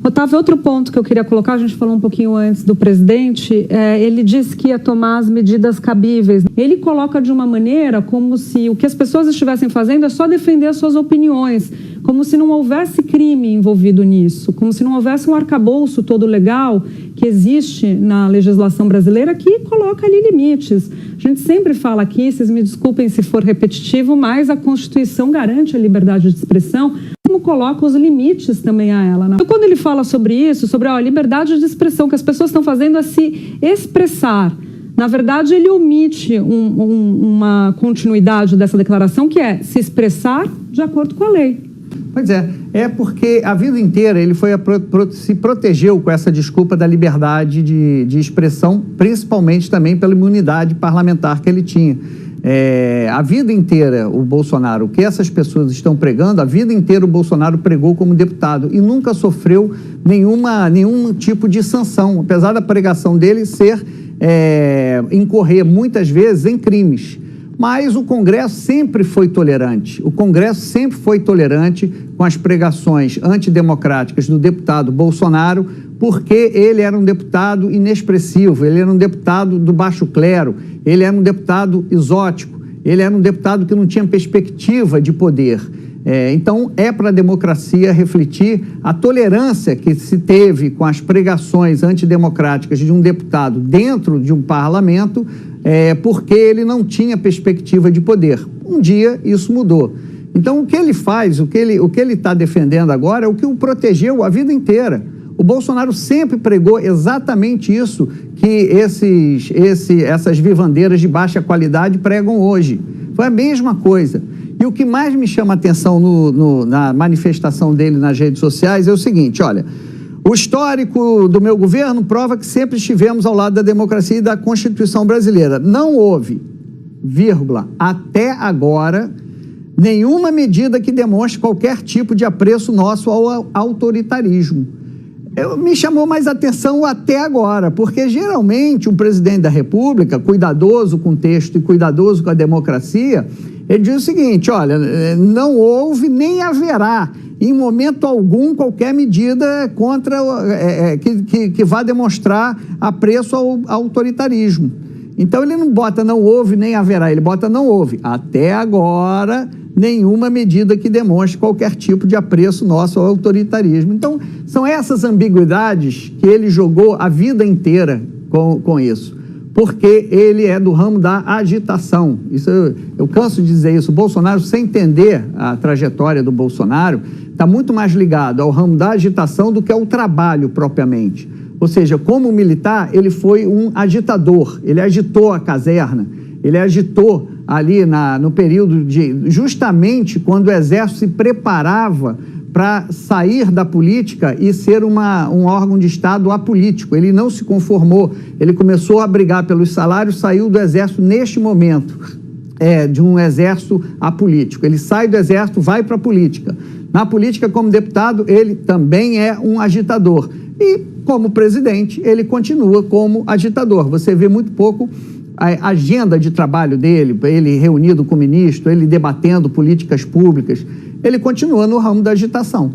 Otávio, outro ponto que eu queria colocar, a gente falou um pouquinho antes do presidente, ele disse que ia tomar as medidas cabíveis. Ele coloca de uma maneira como se o que as pessoas estivessem fazendo é só defender as suas opiniões, como se não houvesse crime envolvido nisso, como se não houvesse um arcabouço todo legal que existe na legislação brasileira que coloca ali limites. A gente sempre fala aqui, vocês me desculpem se for repetitivo, mas a Constituição garante a liberdade de expressão, como coloca os limites também a ela. Então, quando ele fala sobre isso, sobre a liberdade de expressão, que as pessoas estão fazendo a se expressar, na verdade, ele omite uma continuidade dessa declaração, que é se expressar de acordo com a lei. Pois é porque a vida inteira ele se protegeu com essa desculpa da liberdade de expressão, principalmente também pela imunidade parlamentar que ele tinha. A vida inteira o Bolsonaro, o que essas pessoas estão pregando, a vida inteira o Bolsonaro pregou como deputado e nunca sofreu nenhum tipo de sanção, apesar da pregação dele incorrer muitas vezes em crimes. Mas o Congresso sempre foi tolerante. O Congresso sempre foi tolerante com as pregações antidemocráticas do deputado Bolsonaro, porque ele era um deputado inexpressivo, ele era um deputado do baixo clero, ele era um deputado exótico, ele era um deputado que não tinha perspectiva de poder. Então, é para a democracia refletir a tolerância que se teve com as pregações antidemocráticas de um deputado dentro de um parlamento, porque ele não tinha perspectiva de poder. Um dia isso mudou. Então, o que ele faz, o que ele está defendendo agora é o que o protegeu a vida inteira. O Bolsonaro sempre pregou exatamente isso que essas vivandeiras de baixa qualidade pregam hoje. Foi a mesma coisa. E o que mais me chama a atenção na manifestação dele nas redes sociais é o seguinte, olha, o histórico do meu governo prova que sempre estivemos ao lado da democracia e da Constituição brasileira. Não houve, vírgula, até agora, nenhuma medida que demonstre qualquer tipo de apreço nosso ao autoritarismo. Me chamou mais atenção até agora, porque geralmente um presidente da República, cuidadoso com o texto e cuidadoso com a democracia, ele diz o seguinte, olha, não houve nem haverá em momento algum qualquer medida contra que vá demonstrar apreço ao autoritarismo. Então ele não bota não houve nem haverá, ele bota não houve. Até agora, nenhuma medida que demonstre qualquer tipo de apreço nosso ao autoritarismo. Então, são essas ambiguidades que ele jogou a vida inteira com isso. Porque ele é do ramo da agitação. Isso, eu canso de dizer isso. O Bolsonaro, sem entender a trajetória do Bolsonaro, está muito mais ligado ao ramo da agitação do que ao trabalho propriamente. Ou seja, como militar, ele foi um agitador. Ele agitou a caserna, ele agitou ali no período justamente quando o Exército se preparava para sair da política e ser um órgão de Estado apolítico. Ele não se conformou, ele começou a brigar pelos salários, saiu do Exército neste momento, de um Exército apolítico. Ele sai do Exército, vai para a política. Na política, como deputado, ele também é um agitador. E, como presidente, ele continua como agitador. Você vê muito pouco a agenda de trabalho dele, ele reunido com o ministro, ele debatendo políticas públicas, ele continua no ramo da agitação.